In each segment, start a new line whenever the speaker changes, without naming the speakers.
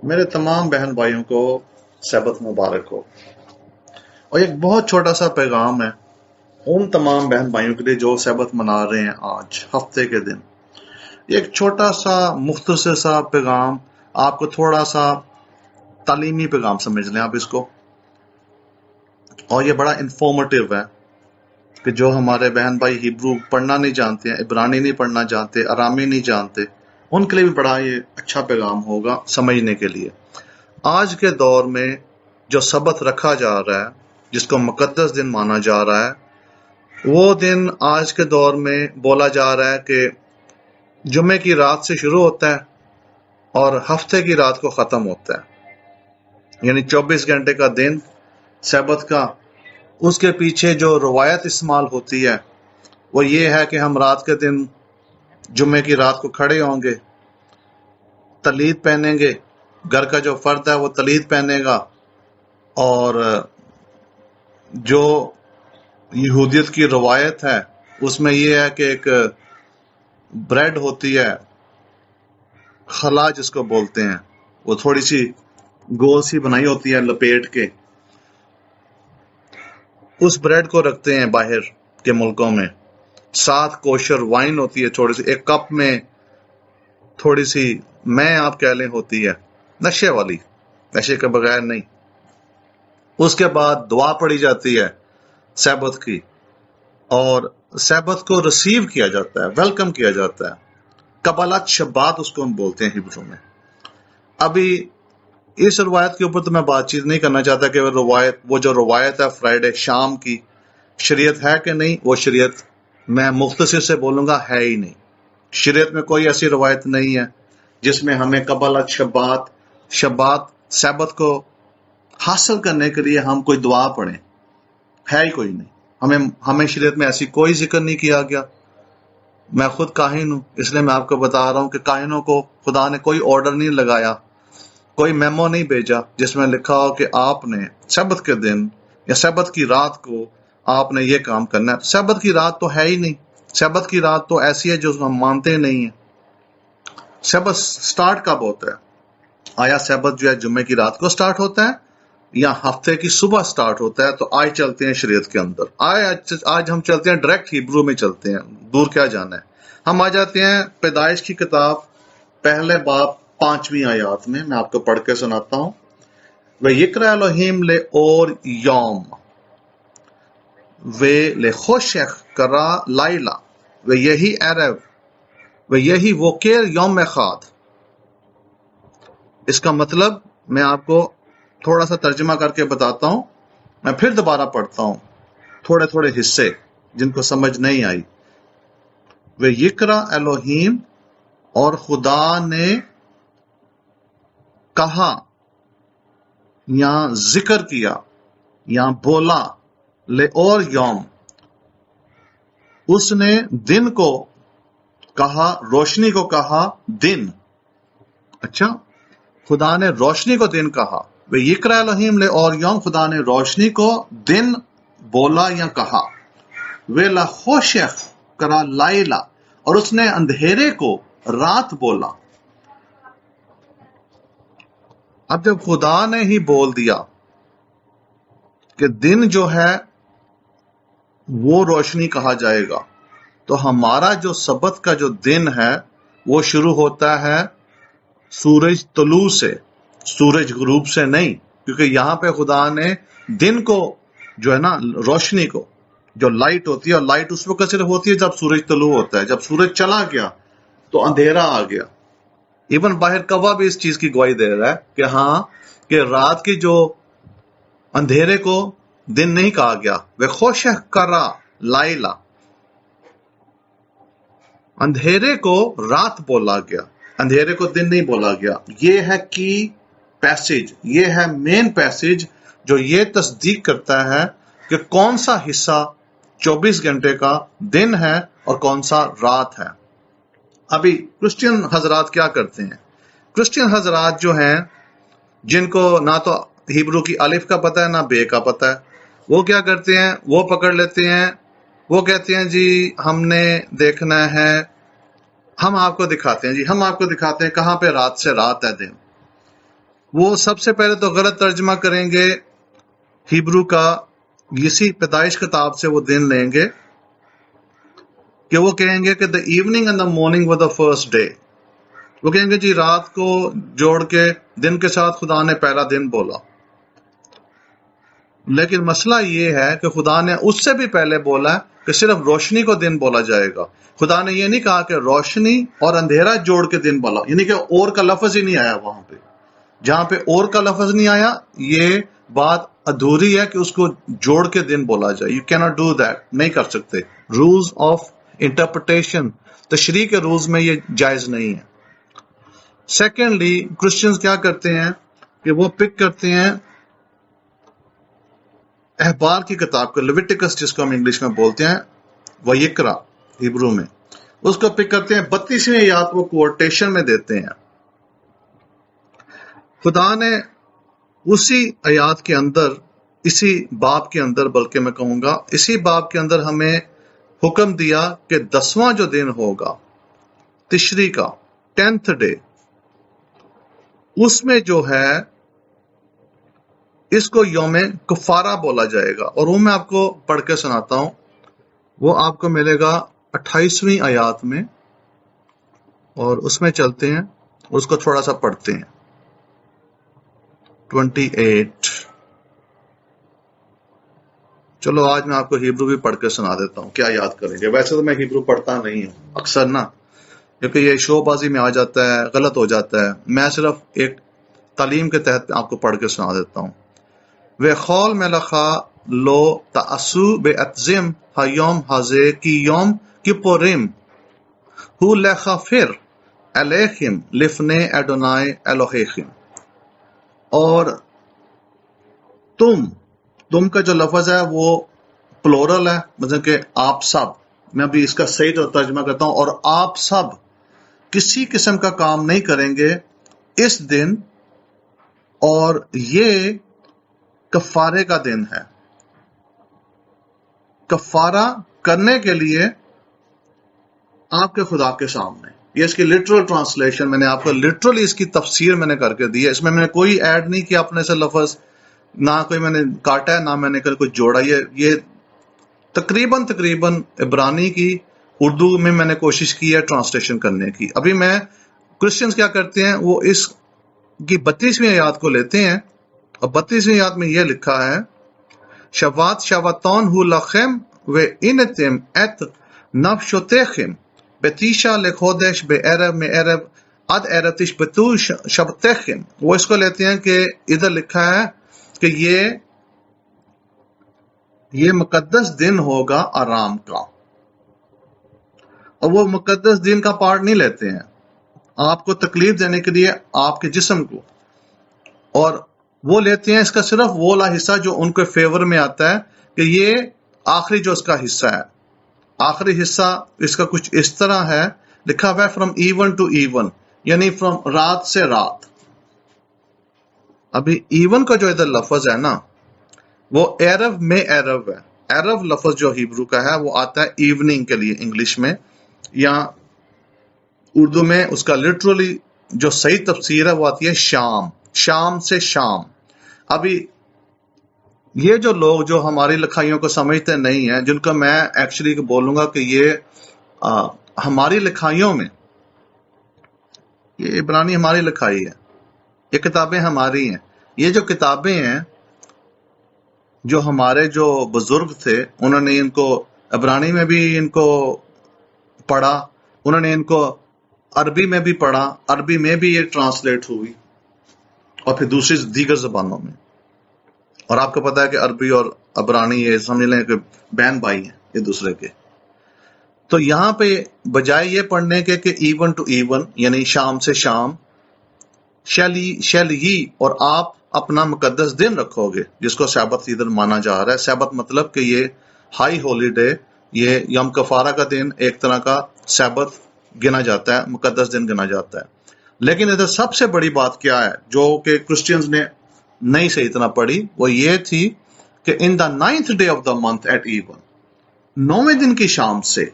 میرے تمام بہن بھائیوں کو سبت مبارک ہو۔ اور ایک بہت چھوٹا سا پیغام ہے ان تمام بہن بھائیوں کے لیے جو سبت منا رہے ہیں آج ہفتے کے دن۔ ایک چھوٹا سا مختصر سا پیغام، آپ کو تھوڑا سا تعلیمی پیغام سمجھ لیں آپ اس کو، اور یہ بڑا انفارمیٹیو ہے کہ جو ہمارے بہن بھائی ہیبرو پڑھنا نہیں جانتے ہیں، عبرانی نہیں پڑھنا جانتے، ارامی نہیں جانتے، ان کے لیے بھی بڑا یہ اچھا پیغام ہوگا سمجھنے کے لیے۔ آج کے دور میں جو سبت رکھا جا رہا ہے، جس کو مقدس دن مانا جا رہا ہے، وہ دن آج کے دور میں بولا جا رہا ہے کہ جمعے کی رات سے شروع ہوتا ہے اور ہفتے کی رات کو ختم ہوتا ہے، یعنی 24 گھنٹے کا دن سبت کا۔ اس کے پیچھے جو روایت استعمال ہوتی ہے وہ یہ ہے کہ ہم رات کے دن جمعے کی رات کو کھڑے ہوں گے، تلید پہنیں گے، گھر کا جو فرد ہے وہ تلید پہنے گا، اور جو یہودیت کی روایت ہے اس میں یہ ہے کہ ایک بریڈ ہوتی ہے، خلا جس کو بولتے ہیں، وہ تھوڑی سی گول سی بنائی ہوتی ہے لپیٹ کے، اس بریڈ کو رکھتے ہیں باہر کے ملکوں میں۔ ساتھ کوشر وائن ہوتی ہے، تھوڑی سی ایک کپ میں تھوڑی سی میں آپ کہہ لیں ہوتی ہے، نشے والی، نشے کے بغیر نہیں۔ اس کے بعد دعا پڑھی جاتی ہے سبت کی، اور سبت کو ریسیو کیا جاتا ہے، ویلکم کیا جاتا ہے۔ قبلت شبات اس کو ہم بولتے ہیں ہبرو میں۔ ابھی اس روایت کے اوپر تو میں بات چیت نہیں کرنا چاہتا کہ وہ جو روایت ہے فرائیڈے شام کی، شریعت ہے کہ نہیں، وہ شریعت میں مختصر سے بولوں گا ہے ہی نہیں۔ شریعت میں کوئی ایسی روایت نہیں ہے جس میں ہمیں قبلت شبات سبت کو حاصل کرنے کے لیے ہم کوئی دعا پڑھیں، ہے ہی کوئی نہیں۔ ہمیں شریعت میں ایسی کوئی ذکر نہیں کیا گیا۔ میں خود کاہن ہوں، اس لیے میں آپ کو بتا رہا ہوں کہ کاہنوں کو خدا نے کوئی آرڈر نہیں لگایا، کوئی میمو نہیں بھیجا جس میں لکھا ہو کہ آپ نے سبت کے دن یا سبت کی رات کو آپ نے یہ کام کرنا ہے۔ سبت کی رات تو ہے ہی نہیں، سبت کی رات تو ایسی ہے جو ہم مانتے نہیں ہیں۔ سبت سٹارٹ کب ہوتا ہے؟ آیا سبت جو ہے جمعے کی رات کو سٹارٹ ہوتا ہے یا ہفتے کی صبح سٹارٹ ہوتا ہے؟ تو آج چلتے ہیں شریعت کے اندر، آج ہم چلتے ہیں ڈائریکٹ ہیبرو میں چلتے ہیں، دور کیا جانا ہے۔ ہم آ جاتے ہیں پیدائش کی کتاب پہلے باب 5ویں آیات میں، میں آپ کو پڑھ کے سناتا ہوں۔ وَيِقْرَأَ إِلَٰهِمْ لِأَوْر يَوْمٍ وَلِخُوشَخْ قَرَا لَيْلَةً وَيَهِي عَرَب وَيَهِي وَكِرْ يَوْمَ خَاد۔ اس کا مطلب میں آپ کو تھوڑا سا ترجمہ کر کے بتاتا ہوں، میں پھر دوبارہ پڑھتا ہوں تھوڑے تھوڑے حصے جن کو سمجھ نہیں آئی۔ وَيِقْرَأَ إِلَٰهِمْ، اور خدا نے کہا یا ذکر کیا یا بولا، لے اور یوم، اس نے دن کو کہا، روشنی کو کہا دن۔ اچھا، خدا نے روشنی کو دن کہا۔ وَيِقْرَأَ إِلَٰهِمْ لے اور یوم، خدا نے روشنی کو دن بولا یا کہا۔ وَلَخُوشَخْ قَرَا لَيْلَةً، اور اس نے اندھیرے کو رات بولا۔ اب جب خدا نے ہی بول دیا کہ دن جو ہے وہ روشنی کہا جائے گا، تو ہمارا جو سبت کا جو دن ہے وہ شروع ہوتا ہے سورج طلوع سے، سورج غروب سے نہیں، کیونکہ یہاں پہ خدا نے دن کو جو ہے نا، روشنی کو، جو لائٹ ہوتی ہے، اور لائٹ اس وقت صرف ہوتی ہے جب سورج طلوع ہوتا ہے۔ جب سورج چلا گیا تو اندھیرا آ گیا۔ ایون باہر کوا بھی اس چیز کی گواہی دے رہا ہے کہ ہاں، کہ رات کی جو اندھیرے کو دن نہیں کہا گیا۔ وَخُوشَخْ قَرَا لَيْلَةً، اندھیرے کو رات بولا گیا، اندھیرے کو دن نہیں بولا گیا۔ یہ ہے کی پیسج، یہ ہے مین پیسج جو یہ تصدیق کرتا ہے کہ کون سا حصہ 24 گھنٹے کا دن ہے اور کون سا رات ہے۔ ابھی کرسچین حضرات کیا کرتے ہیں؟ کرسچین حضرات جو ہیں، جن کو نہ تو ہیبرو کی الف کا پتہ ہے نہ بے کا پتہ ہے، وہ کیا کرتے ہیں؟ وہ پکڑ لیتے ہیں، وہ کہتے ہیں جی ہم نے دیکھنا ہے، ہم آپ کو دکھاتے ہیں، جی ہم آپ کو دکھاتے ہیں کہاں پہ رات سے رات ہے دن۔ وہ سب سے پہلے تو غلط ترجمہ کریں گے ہیبرو کا، اسی پیدائش کتاب سے وہ دن لیں گے کہ وہ کہیں گے کہ the evening and the morning were the first day. وہ کہیں گے جی رات کو جوڑ کے دن کے ساتھ خدا نے پہلا دن بولا، لیکن مسئلہ یہ ہے کہ خدا نے اس سے بھی پہلے بولا کہ صرف روشنی کو دن بولا جائے گا. خدا نے یہ نہیں کہا کہ روشنی اور اندھیرا جوڑ کے دن بولا، یعنی کہ اور کا لفظ ہی نہیں آیا وہاں پہ. جہاں پہ اور کا لفظ نہیں آیا یہ بات ادھوری ہے کہ اس کو جوڑ کے دن بولا جائے. یو کی ناٹ ڈو دیٹ، نہیں کر سکتے. رولز آف انٹرپریٹیشن، تشریح کے رولز میں یہ جائز نہیں ہے. سیکنڈلی کرسچنز کیا کرتے ہیں کہ وہ پک کرتے ہیں احبار کی کتاب کو، لیویٹیکس جس کو ہم انگلش میں بولتے ہیں، ویکرا ہیبرو میں، اس کو پک کرتے ہیں 32ویں آیات کو کوٹیشن میں دیتے ہیں. خدا نے اسی آیات کے اندر، اسی باب کے اندر، بلکہ میں کہوں گا اسی باب کے اندر ہمیں حکم دیا کہ 10واں جو دن ہوگا تشری کا 10th ڈے، اس میں جو ہے اس کو یوم کفارہ بولا جائے گا. اور وہ میں آپ کو پڑھ کے سناتا ہوں، وہ آپ کو ملے گا 28ویں آیات میں، اور اس میں چلتے ہیں، اس کو تھوڑا سا پڑھتے ہیں. 28. چلو آج میں آپ کو ہیبرو بھی پڑھ کے سنا دیتا ہوں، کیا یاد کریں گے. ویسے تو میں ہیبرو پڑھتا نہیں ہوں اکثر نا، کیونکہ یہ شو بازی میں آ جاتا ہے، غلط ہو جاتا ہے. میں صرف ایک تعلیم کے تحت آپ کو پڑھ کے سنا دیتا ہوں. وَخَالْ مَلَخَا لو تَأَسُّ بِأَتْزِمْ ہَيَوْم ہَزَے کی یوم کپوریم ہو لَخَفِرْ عَلَیکم لِفْنِ اَڈونائے الوہیکم. اور تم کا جو لفظ ہے وہ پلورل ہے، مطلب کہ آپ سب. میں ابھی اس کا صحیح ترجمہ کرتا ہوں. اور آپ سب کسی قسم کا کام نہیں کریں گے اس دن، اور یہ کفارے کا دن ہے. کفارہ کرنے کے لیے آپ کے خدا کے سامنے. یہ اس کی لٹرل ٹرانسلیشن، میں نے آپ کو لٹرلی اس کی تفسیر میں نے کر کے دی ہے. اس میں نے کوئی ایڈ نہیں کیا اپنے سے لفظ، نہ کوئی میں نے کاٹا ہے، نہ میں نے کوئی جوڑا. یہ تقریباً عبرانی کی اردو میں نے کوشش کی ہے ٹرانسلیشن کرنے کی. ابھی میں کرسچنز کیا کرتے ہیں، وہ اس کی 32ویں آیات کو لیتے ہیں، اور 32ویں آیات میں یہ لکھا ہے شوات شواتون ہو لخم و انتم ات نفشتخم بتیشا لخودش بے عرب میں عرب اد عربتش بتو شبتخم. وہ اس کو لیتے ہیں کہ ادھر لکھا ہے کہ یہ مقدس دن ہوگا آرام کا، اور وہ مقدس دن کا پارٹ نہیں لیتے ہیں آپ کو تکلیف دینے کے لیے آپ کے جسم کو، اور وہ لیتے ہیں اس کا صرف وہ والا حصہ جو ان کے فیور میں آتا ہے، کہ یہ آخری جو اس کا حصہ ہے، آخری حصہ اس کا کچھ اس طرح ہے لکھا ہوا ہے فرام ایون ٹو ایون، یعنی فرام رات سے رات. ابھی ایون کا جو ادھر لفظ ہے نا وہ عرب میں عرب ہے. عرب لفظ جو ہیبرو کا ہے وہ آتا ہے ایوننگ کے لیے انگلش میں، یا اردو میں اس کا لٹرلی جو صحیح تفسیر ہے وہ آتی ہے شام، شام سے شام. ابھی یہ جو لوگ جو ہماری لکھائیوں کو سمجھتے نہیں ہیں، جن کو میں ایکچولی بولوں گا کہ یہ ہماری لکھائیوں میں، یہ عبرانی ہماری لکھائی ہے، یہ کتابیں ہماری ہیں. یہ جو کتابیں ہیں جو ہمارے جو بزرگ تھے انہوں نے ان کو عبرانی میں بھی ان کو پڑھا، انہوں نے ان کو عربی میں بھی پڑھا، عربی میں بھی یہ ٹرانسلیٹ ہوئی، اور پھر دوسری دیگر زبانوں میں. اور آپ کو پتا ہے کہ عربی اور عبرانی یہ سمجھ لیں کہ بہن بھائی ہیں ایک دوسرے کے. تو یہاں پہ بجائے یہ پڑھنے کے کہ ایون ٹو ایون یعنی شام سے شام، شیل ہی اور آپ اپنا مقدس دن رکھو گے، جس کو سبت ادھر مانا جا رہا ہے. سبت مطلب کہ یہ ہائی ہولی ڈے، یہ یوم کفارہ کا دن ایک طرح کا سبت گنا جاتا ہے، مقدس دن گنا جاتا ہے. لیکن ادھر سب سے بڑی بات کیا ہے جو کہ کرسچنز نے نہیں صحیح اتنا پڑھی، وہ یہ تھی کہ in the 9th day of the month at even, 9ویں دن کی شام سے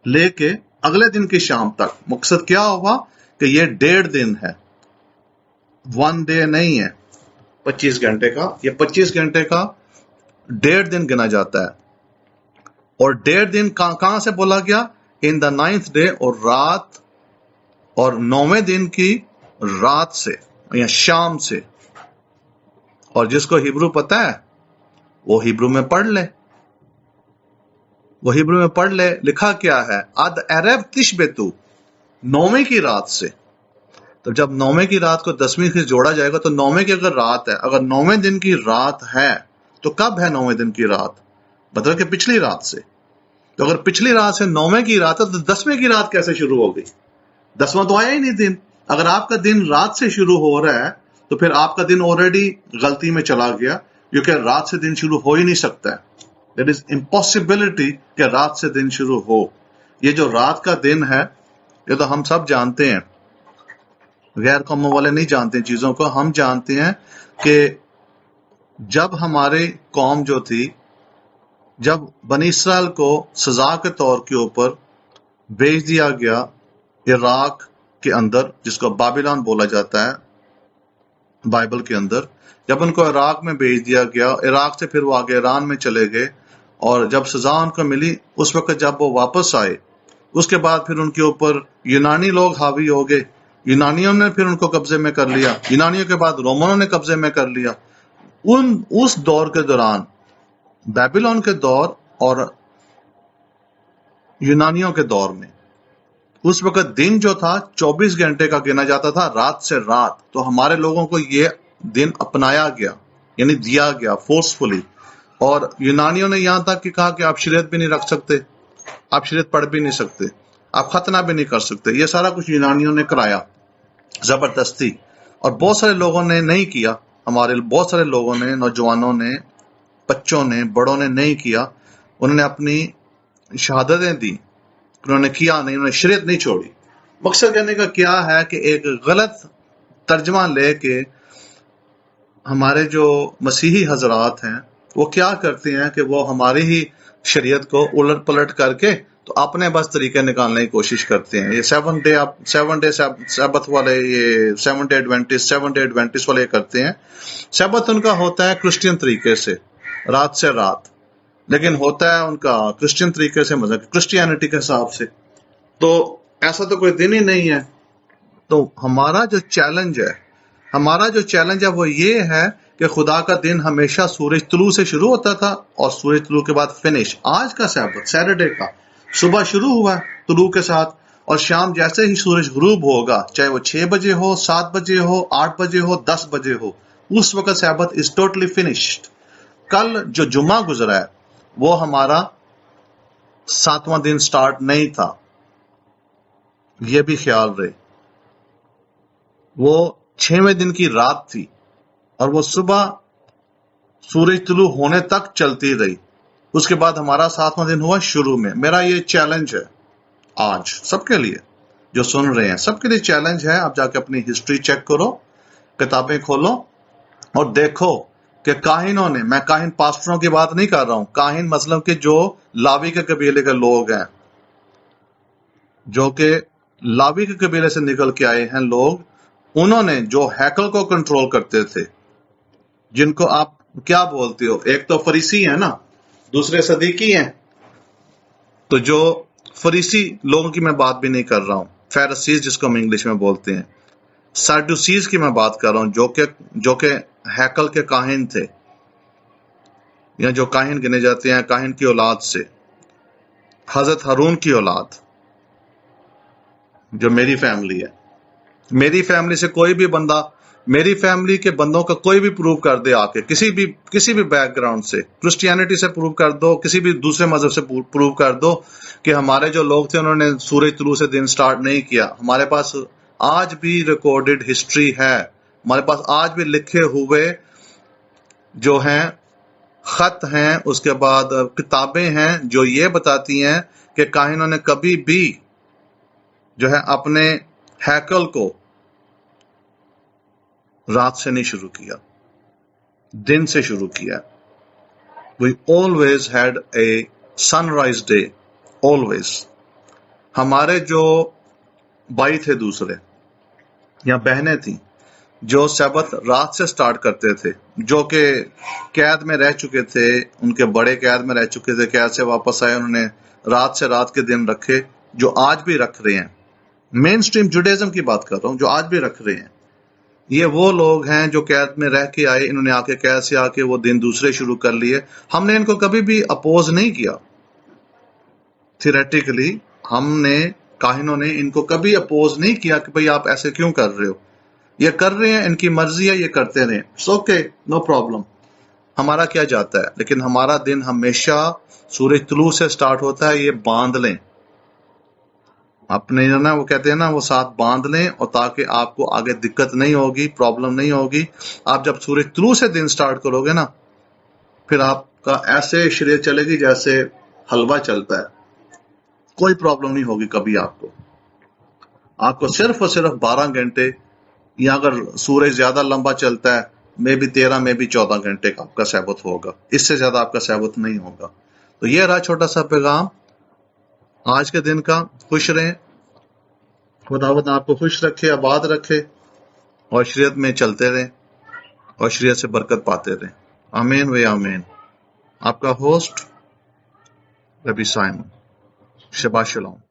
لے کے اگلے دن کی شام تک. مقصد کیا ہوگا کہ یہ 1.5 دن ہے. ون ڈے نہیں ہے 25 گھنٹے کا، یہ 25 گھنٹے کا 1.5 دن گنا جاتا ہے. اور 1.5 دن کہاں سے بولا گیا؟ ان دا 9th ڈے، اور رات، اور 9ویں دن کی رات سے یا شام سے. اور جس کو ہیبرو پتا ہے وہ ہیبرو میں پڑھ لے، لکھا کیا ہے؟ اد عرب تشبتو، 9ویں کی رات سے. تو جب 9ویں کی رات کو 10ویں سے جوڑا جائے گا تو 9ویں کی اگر رات ہے، اگر 9ویں دن کی رات ہے تو کب ہے 9ویں دن کی رات؟ مطلب کہ پچھلی رات سے. تو اگر پچھلی رات سے 9ویں کی رات ہے تو 10ویں کی رات کیسے شروع ہو گئی؟ 10واں تو آیا ہی نہیں دن. اگر آپ کا دن رات سے شروع ہو رہا ہے تو پھر آپ کا دن آلریڈی غلطی میں چلا گیا، کیونکہ رات سے دن شروع ہو ہی نہیں سکتا ہے. There is impossibility کہ رات سے دن شروع ہو. یہ جو رات کا دن ہے یہ تو ہم سب جانتے ہیں، غیر قوموں والے نہیں جانتے چیزوں کو. ہم جانتے ہیں کہ جب ہماری قوم جو تھی، جب بنی اسرائیل کو سزا کے طور کے اوپر بھیج دیا گیا عراق کے اندر، جس کو بابلون بولا جاتا ہے بائبل کے اندر، جب ان کو عراق میں بھیج دیا گیا، عراق سے پھر وہ آگے ایران میں چلے گئے، اور جب سزا ان کو ملی اس وقت جب وہ واپس آئے، اس کے بعد پھر ان کے اوپر یونانی لوگ حاوی ہو گئے. یونانیوں نے پھر ان کو قبضے میں کر لیا، یونانیوں کے بعد رومنوں نے قبضے میں کر لیا. اس دور کے دوران، بیبیلون کے دور اور یونانیوں کے دور میں، اس وقت دن جو تھا 24 گھنٹے کا گنا جاتا تھا، رات سے رات. تو ہمارے لوگوں کو یہ دن اپنایا گیا، یعنی دیا گیا فورسفلی. اور یونانیوں نے یہاں تک کہ کہا کہ آپ شریعت بھی نہیں رکھ سکتے، آپ شریعت پڑھ بھی نہیں سکتے، آپ ختنہ بھی نہیں کر سکتے. یہ سارا کچھ یونانیوں نے کرایا زبردستی. اور بہت سارے لوگوں نے نہیں کیا، ہمارے بہت سارے لوگوں نے، نوجوانوں نے، بچوں نے، بڑوں نے نہیں کیا. انہوں نے اپنی شہادتیں دی، انہوں نے کیا نہیں، انہوں نے شریعت نہیں چھوڑی. مقصد کہنے کا کیا ہے کہ ایک غلط ترجمہ لے کے ہمارے جو مسیحی حضرات ہیں وہ کیا کرتے ہیں کہ وہ ہماری ہی شریعت کو الٹ پلٹ کر کے تو اپنے بس طریقے نکالنے کی کوشش کرتے ہیں. یہ 7 ڈے سبت والے، یہ 7 ڈے ایڈوینٹسٹ والے کرتے ہیں. سبت ان کا ہوتا ہے کرسچین طریقے سے، رات سے رات، لیکن ہوتا ہے ان کا کرسچین طریقے سے، مطلب کرسچینٹی کے حساب سے. تو ایسا تو کوئی دن ہی نہیں ہے. تو ہمارا جو چیلنج ہے وہ یہ ہے کہ خدا کا دن ہمیشہ سورج طلوع سے شروع ہوتا تھا اور سورج طلوع کے بعد فنش. آج کا سبت سیٹرڈے کا صبح شروع ہوا طلوع کے ساتھ، اور شام جیسے ہی سورج غروب ہوگا، چاہے وہ 6 بجے ہو، 7 بجے ہو، 8 بجے ہو، 10 بجے ہو، اس وقت سبت از ٹوٹلی فنشڈ. کل جو جمعہ گزرا ہے وہ ہمارا 7واں دن سٹارٹ نہیں تھا، یہ بھی خیال رہے. وہ 6ویں دن کی رات تھی اور وہ صبح سورج طلوع ہونے تک چلتی رہی. اس کے بعد ہمارا 7واں دن ہوا شروع میں. میرا یہ چیلنج ہے آج سب کے لیے جو سن رہے ہیں، سب کے لیے چیلنج ہے. آپ جا کے اپنی ہسٹری چیک کرو، کتابیں کھولو اور دیکھو کہ کاہنوں نے، میں کاہن پاسٹروں کی بات نہیں کر رہا ہوں، کاہن مطلب کہ جو لاوی کے قبیلے کے لوگ ہیں، جو کہ لاوی کے قبیلے سے نکل کے آئے ہیں لوگ، انہوں نے جو ہیکل کو کنٹرول کرتے تھے، جن کو آپ کیا بولتے ہو، ایک تو فریسی ہیں نا، دوسرے صدیقی ہیں. تو جو فریسی لوگوں کی میں بات بھی نہیں کر رہا ہوں، فیرسیز جس کو ہم انگلش میں بولتے ہیں، سیڈوسیز کی میں بات کر رہا ہوں، جو کہ ہیکل کے کاہن تھے، یا جو کاہن گنے جاتے ہیں کاہن کی اولاد سے، حضرت ہارون کی اولاد، جو میری فیملی ہے. میری فیملی سے کوئی بھی بندہ، میری فیملی کے بندوں کا کوئی بھی پروو کر دے آ کے، کسی بھی بیک گراؤنڈ سے، کرسچینٹی سے پروو کر دو، کسی بھی دوسرے مذہب سے پروو کر دو کہ ہمارے جو لوگ تھے انہوں نے سورج طلوع سے دن سٹارٹ نہیں کیا. ہمارے پاس آج بھی ریکارڈڈ ہسٹری ہے، ہمارے پاس آج بھی لکھے ہوئے جو ہیں خط ہیں، اس کے بعد کتابیں ہیں جو یہ بتاتی ہیں کہ کاہنوں نے کبھی بھی جو ہے اپنے ہیکل کو رات سے نہیں شروع کیا، دن سے شروع کیا. We always had a sunrise day, always. ہمارے جو بھائی تھے دوسرے یا بہنیں تھیں، جو سبت رات سے سٹارٹ کرتے تھے، جو کہ قید میں رہ چکے تھے، ان کے بڑے قید میں رہ چکے تھے، قید سے واپس آئے، انہوں نے رات سے رات کے دن رکھے، جو آج بھی رکھ رہے ہیں. مین سٹریم جوڈیزم کی بات کر رہا ہوں، جو آج بھی رکھ رہے ہیں. یہ وہ لوگ ہیں جو قید میں رہ کے آئے، انہوں نے آ کے قید سے آ کے وہ دن دوسرے شروع کر لیے. ہم نے ان کو کبھی بھی اپوز نہیں کیا. تھیریٹیکلی ہم نے، کاہنوں نے ان کو کبھی اپوز نہیں کیا کہ بھئی آپ ایسے کیوں کر رہے ہو. یہ کر رہے ہیں، ان کی مرضی ہے، یہ کرتے رہیں. Okay, no problem. ہمارا کیا جاتا ہے؟ لیکن ہمارا دن ہمیشہ سورج طلوع سے سٹارٹ ہوتا ہے. یہ باندھ لیں اپنے نا، وہ کہتے ہیں نا، وہ ساتھ باندھ لیں، اور تاکہ آپ کو آگے دقت نہیں ہوگی، پرابلم نہیں ہوگی. آپ جب سورج طلوع سے دن سٹارٹ کرو گے نا، پھر آپ کا ایسے شریعت چلے گی جیسے حلوہ چلتا ہے. کوئی پرابلم نہیں ہوگی کبھی آپ کو. آپ کو صرف اور صرف 12 گھنٹے، یا اگر سورج زیادہ لمبا چلتا ہے، میں بھی 13 میں بھی 14 گھنٹے کا آپ کا سبت ہوگا. اس سے زیادہ آپ کا سبت نہیں ہوگا. تو یہ رہا چھوٹا سا پیغام آج کے دن کا. خوش رہیں، خداوند آپ کو خوش رکھے، آباد رکھے، اور شریعت میں چلتے رہیں اور شریعت سے برکت پاتے رہیں. آمین و آمین. آپ کا ہوسٹ ربی سائمن. شبا شلوم.